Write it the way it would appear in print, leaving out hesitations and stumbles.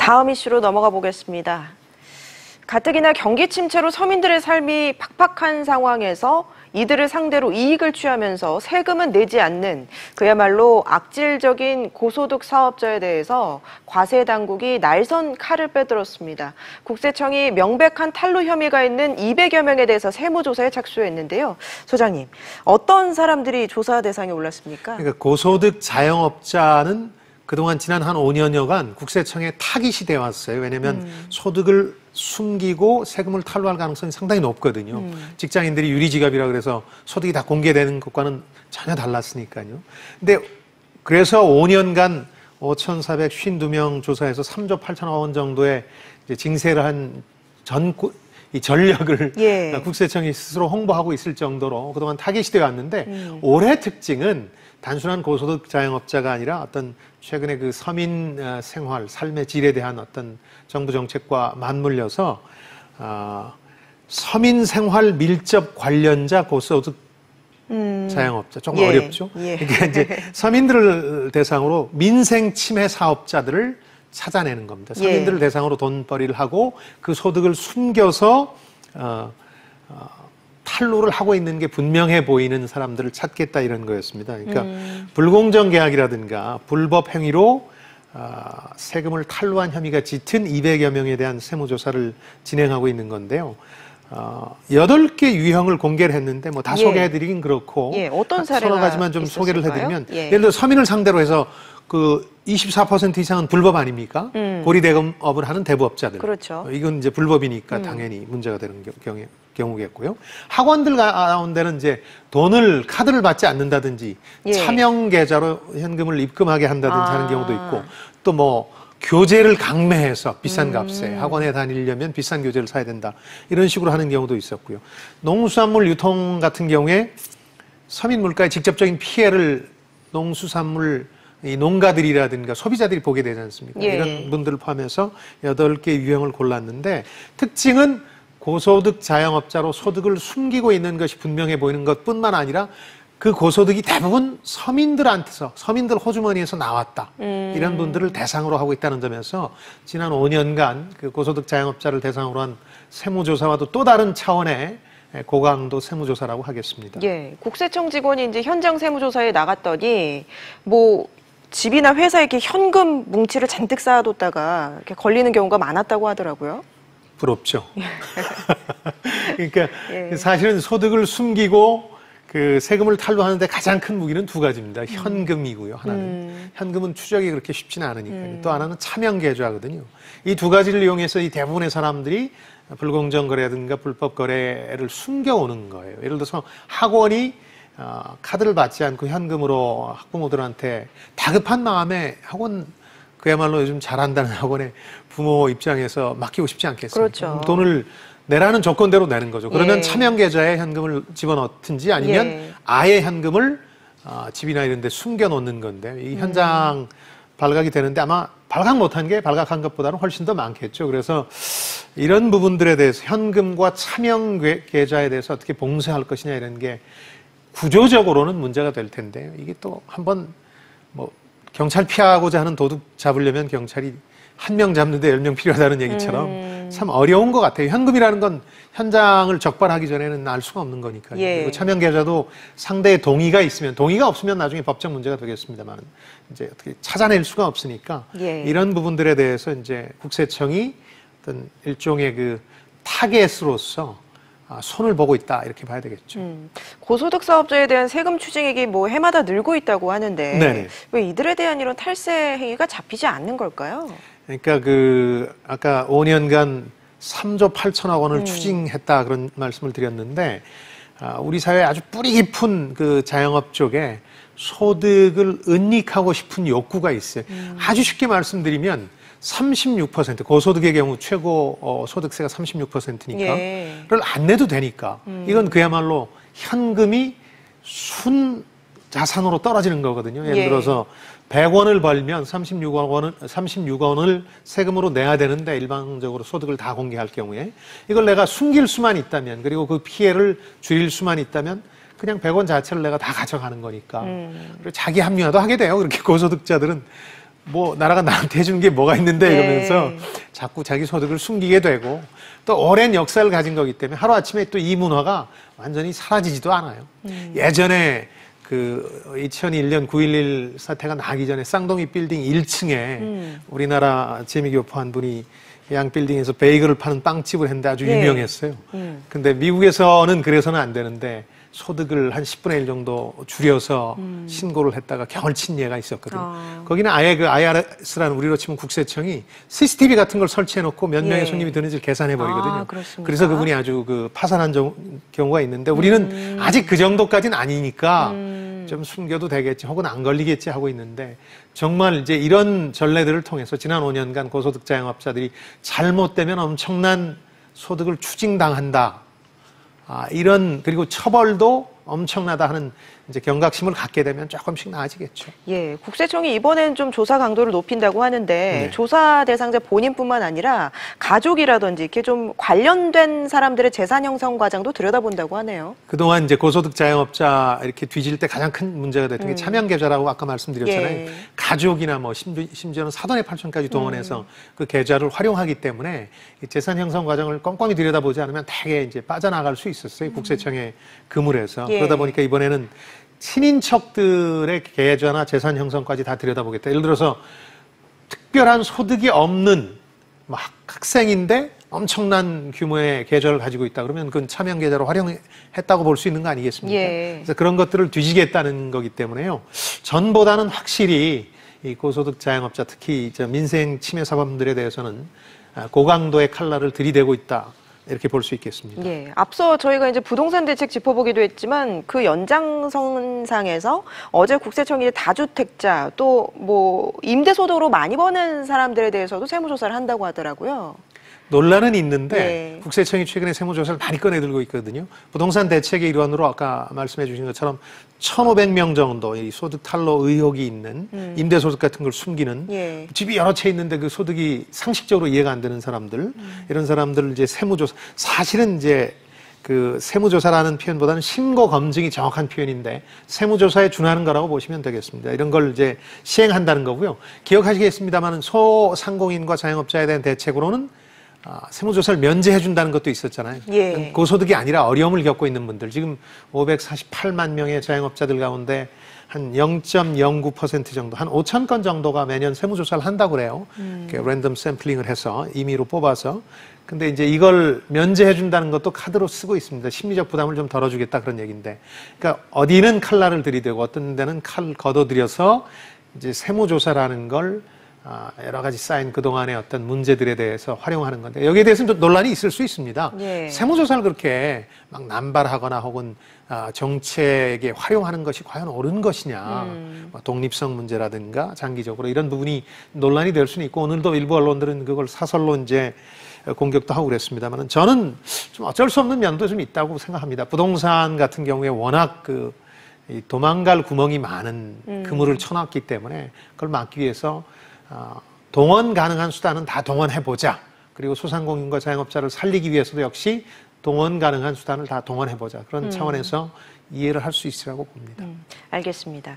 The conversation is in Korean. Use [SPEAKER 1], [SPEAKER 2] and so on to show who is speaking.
[SPEAKER 1] 다음 이슈로 넘어가 보겠습니다. 가뜩이나 경기 침체로 서민들의 삶이 팍팍한 상황에서 이들을 상대로 이익을 취하면서 세금은 내지 않는 그야말로 악질적인 고소득 사업자에 대해서 과세 당국이 날선 칼을 빼들었습니다. 국세청이 명백한 탈루 혐의가 있는 200여 명에 대해서 세무조사에 착수했는데요. 소장님, 어떤 사람들이 조사 대상에 올랐습니까?
[SPEAKER 2] 그러니까 고소득 자영업자는 그동안 지난 한 5년여간 국세청에 타깃이 되어 왔어요. 왜냐하면 소득을 숨기고 세금을 탈루할 가능성이 상당히 높거든요. 직장인들이 유리지갑이라 그래서 소득이 다 공개되는 것과는 전혀 달랐으니까요. 근데 그래서 5년간 5,452명 조사해서 3조 8천억 원 정도의 이제 징세를 한 이 전력을 국세청이 스스로 홍보하고 있을 정도로 그동안 타깃이 되어 왔는데 올해 특징은 단순한 고소득 자영업자가 아니라 어떤 최근에 그 서민 생활, 삶의 질에 대한 어떤 정부 정책과 맞물려서 서민 생활 밀접 관련자 고소득 자영업자 조금 어렵죠. 그러니까 이제 서민들을 대상으로 민생 침해 사업자들을 찾아내는 겁니다. 서민들을 대상으로 돈벌이를 하고 그 소득을 숨겨서 탈루를 하고 있는 게 분명해 보이는 사람들을 찾겠다 이런 거였습니다. 그러니까 불공정 계약이라든가 불법 행위로 세금을 탈루한 혐의가 짙은 200여 명에 대한 세무조사를 진행하고 있는 건데요. 8개 유형을 공개를 했는데 뭐 다 소개해드리긴 그렇고
[SPEAKER 1] 어떤 사례가
[SPEAKER 2] 서너 가지만 좀
[SPEAKER 1] 있었을까요?
[SPEAKER 2] 소개를 해드리면 예를 들어 서민을 상대로 해서 그 24% 이상은 불법 아닙니까? 고리대금업을 하는 대부업자들.
[SPEAKER 1] 그렇죠.
[SPEAKER 2] 이건 이제 불법이니까 당연히 문제가 되는 경우겠고요. 학원들 가운데는 이제 카드를 받지 않는다든지 차명 계좌로 현금을 입금하게 한다든지 하는 경우도 있고 또 뭐 교재를 강매해서 비싼 값에 학원에 다니려면 비싼 교재를 사야 된다. 이런 식으로 하는 경우도 있었고요. 농수산물 유통 같은 경우에 서민 물가에 직접적인 피해를 농수산물 이 농가들이라든가 소비자들이 보게 되지 않습니까? 이런 분들을 포함해서 8개 유형을 골랐는데 특징은 고소득 자영업자로 소득을 숨기고 있는 것이 분명해 보이는 것뿐만 아니라 그 고소득이 대부분 서민들한테서 서민들 호주머니에서 나왔다. 이런 분들을 대상으로 하고 있다는 점에서 지난 5년간 그 고소득 자영업자를 대상으로 한 세무조사와도 또 다른 차원의 고강도 세무조사라고 하겠습니다.
[SPEAKER 1] 국세청 직원이 이제 현장 세무조사에 나갔더니 뭐 집이나 회사에 이렇게 현금 뭉치를 잔뜩 쌓아뒀다가 이렇게 걸리는 경우가 많았다고 하더라고요.
[SPEAKER 2] 부럽죠. 그러니까 사실은 소득을 숨기고 그 세금을 탈루하는데 가장 큰 무기는 두 가지입니다. 현금이고요. 하나는 현금은 추적이 그렇게 쉽지는 않으니까요. 또 하나는 차명 계좌거든요. 이 두 가지를 이용해서 이 대부분의 사람들이 불공정 거래라든가 불법 거래를 숨겨오는 거예요. 예를 들어서 학원이 카드를 받지 않고 현금으로 학부모들한테 다급한 마음에 학원 그야말로 요즘 잘한다는 학원에 부모 입장에서 맡기고 싶지 않겠습니까?
[SPEAKER 1] 그렇죠.
[SPEAKER 2] 돈을 내라는 조건대로 내는 거죠. 그러면 차명 계좌에 현금을 집어넣든지 아니면 아예 현금을 집이나 이런 데 숨겨놓는 건데 이 현장 발각이 되는데 아마 발각 못한 게 발각한 것보다는 훨씬 더 많겠죠. 그래서 이런 부분들에 대해서 현금과 차명 계좌에 대해서 어떻게 봉쇄할 것이냐 이런 게 구조적으로는 문제가 될 텐데요. 이게 또 한번 뭐 경찰 피하고자 하는 도둑 잡으려면 경찰이 한 명 잡는데 10명 필요하다는 얘기처럼 참 어려운 것 같아요. 현금이라는 건 현장을 적발하기 전에는 알 수가 없는 거니까요. 그리고 차명 계좌도 상대의 동의가 있으면 동의가 없으면 나중에 법적 문제가 되겠습니다만 이제 어떻게 찾아낼 수가 없으니까 이런 부분들에 대해서 이제 국세청이 어떤 일종의 그 타겟으로서 손을 보고 있다 이렇게 봐야 되겠죠.
[SPEAKER 1] 고소득 사업자에 대한 세금 추징액이 뭐 해마다 늘고 있다고 하는데 왜 이들에 대한 이런 탈세 행위가 잡히지 않는 걸까요?
[SPEAKER 2] 그러니까 그 아까 5년간 3조 8천억 원을 추징했다 그런 말씀을 드렸는데 우리 사회에 아주 뿌리 깊은 그 자영업 쪽에 소득을 은닉하고 싶은 욕구가 있어요. 아주 쉽게 말씀드리면 36% 고소득의 경우 최고 소득세가 36%니까 를 안 내도 되니까 이건 그야말로 현금이 순 자산으로 떨어지는 거거든요. 예를 들어서 100원을 벌면 36원을 세금으로 내야 되는데 일반적으로 소득을 다 공개할 경우에 이걸 내가 숨길 수만 있다면 그리고 그 피해를 줄일 수만 있다면 그냥 100원 자체를 내가 다 가져가는 거니까 그리고 자기 합리화도 하게 돼요. 그렇게 고소득자들은 뭐 나라가 나한테 해주는 게 뭐가 있는데
[SPEAKER 1] 네.
[SPEAKER 2] 이러면서 자꾸 자기 소득을 숨기게 되고 또 오랜 역사를 가진 거기 때문에 하루아침에 또 이 문화가 완전히 사라지지도 않아요. 예전에 그 2001년 9.11 사태가 나기 전에 쌍둥이 빌딩 1층에 우리나라 재미교포 한 분이 해양 빌딩에서 베이글을 파는 빵집을 했는데 아주
[SPEAKER 1] 네.
[SPEAKER 2] 유명했어요. 근데 미국에서는 그래서는 안 되는데 소득을 한 10분의 1 정도 줄여서 신고를 했다가 경을 친 예가 있었거든요. 거기는 아예 그 IRS라는 우리로 치면 국세청이 CCTV 같은 걸 설치해놓고 몇 명의 손님이 드는지를 계산해버리거든요. 그래서 그분이 아주 그 파산한 경우가 있는데 우리는 아직 그 정도까지는 아니니까 좀 숨겨도 되겠지 혹은 안 걸리겠지 하고 있는데 정말 이제 이런 전례들을 통해서 지난 5년간 고소득 자영업자들이 잘못되면 엄청난 소득을 추징당한다. 이런 그리고 처벌도 엄청나다 하는 이제 경각심을 갖게 되면 조금씩 나아지겠죠.
[SPEAKER 1] 예, 국세청이 이번엔 좀 조사 강도를 높인다고 하는데
[SPEAKER 2] 네.
[SPEAKER 1] 조사 대상자 본인뿐만 아니라 가족이라든지 이렇게 좀 관련된 사람들의 재산 형성 과정도 들여다본다고 하네요.
[SPEAKER 2] 그동안 이제 고소득 자영업자 이렇게 뒤질 때 가장 큰 문제가 됐던 게 차명 계좌라고 아까 말씀드렸잖아요.
[SPEAKER 1] 예.
[SPEAKER 2] 가족이나 뭐 심지어는 사돈의 팔촌까지 동원해서 그 계좌를 활용하기 때문에 이 재산 형성 과정을 꼼꼼히 들여다보지 않으면 되게 이제 빠져나갈 수 있었어요. 국세청의 그물에서.
[SPEAKER 1] 예.
[SPEAKER 2] 그러다 보니까 이번에는 친인척들의 계좌나 재산 형성까지 다 들여다보겠다. 예를 들어서 특별한 소득이 없는 뭐 학생인데 엄청난 규모의 계좌를 가지고 있다 그러면 그건 차명 계좌로 활용했다고 볼 수 있는 거 아니겠습니까?
[SPEAKER 1] 예.
[SPEAKER 2] 그래서 그런 것들을 뒤지겠다는 거기 때문에요. 전보다는 확실히 이 고소득 자영업자 특히 민생 침해 사범들에 대해서는 고강도의 칼날을 들이대고 있다. 이렇게 볼 수 있겠습니다.
[SPEAKER 1] 예, 앞서 저희가 이제 부동산 대책 짚어보기도 했지만 그 연장선상에서 어제 국세청이 다주택자 또 뭐 임대소득으로 많이 버는 사람들에 대해서도 세무조사를 한다고 하더라고요.
[SPEAKER 2] 논란은 있는데
[SPEAKER 1] 네.
[SPEAKER 2] 국세청이 최근에 세무조사를 많이 꺼내들고 있거든요. 부동산 대책의 일환으로 아까 말씀해 주신 것처럼 1,500명 정도 이 소득 탈루 의혹이 있는 임대소득 같은 걸 숨기는
[SPEAKER 1] 예.
[SPEAKER 2] 집이 여러 채 있는데 그 소득이 상식적으로 이해가 안 되는 사람들 이런 사람들을 이제 세무조사 사실은 이제 그 세무조사라는 표현보다는 신고 검증이 정확한 표현인데 세무조사에 준하는 거라고 보시면 되겠습니다. 이런 걸 이제 시행한다는 거고요. 기억하시겠습니다만 소상공인과 자영업자에 대한 대책으로는 세무조사를 면제해준다는 것도 있었잖아요.
[SPEAKER 1] 예.
[SPEAKER 2] 고소득이 아니라 어려움을 겪고 있는 분들 지금 548만 명의 자영업자들 가운데 한 0.09% 정도, 한 5천 건 정도가 매년 세무조사를 한다고 그래요. 이렇게 랜덤 샘플링을 해서 임의로 뽑아서. 근데 이제 이걸 면제해준다는 것도 카드로 쓰고 있습니다. 심리적 부담을 좀 덜어주겠다 그런 얘기인데. 그러니까 어디는 칼날을 들이대고 어떤 데는 칼 걷어들여서 이제 세무조사라는 걸 여러 가지 쌓인 그동안의 어떤 문제들에 대해서 활용하는 건데 여기에 대해서는 또 논란이 있을 수 있습니다.
[SPEAKER 1] 예.
[SPEAKER 2] 세무조사를 그렇게 막 남발하거나 혹은 정책에 활용하는 것이 과연 옳은 것이냐 뭐 독립성 문제라든가 장기적으로 이런 부분이 논란이 될 수는 있고 오늘도 일부 언론들은 그걸 사설로 이제 공격도 하고 그랬습니다만 저는 좀 어쩔 수 없는 면도 좀 있다고 생각합니다. 부동산 같은 경우에 워낙 이 도망갈 구멍이 많은 그물을 쳐놨기 때문에 그걸 막기 위해서 동원 가능한 수단은 다 동원해보자. 그리고 소상공인과 자영업자를 살리기 위해서도 역시 동원 가능한 수단을 다 동원해보자. 그런 차원에서 이해를 할 수 있으라고 봅니다.
[SPEAKER 1] 알겠습니다.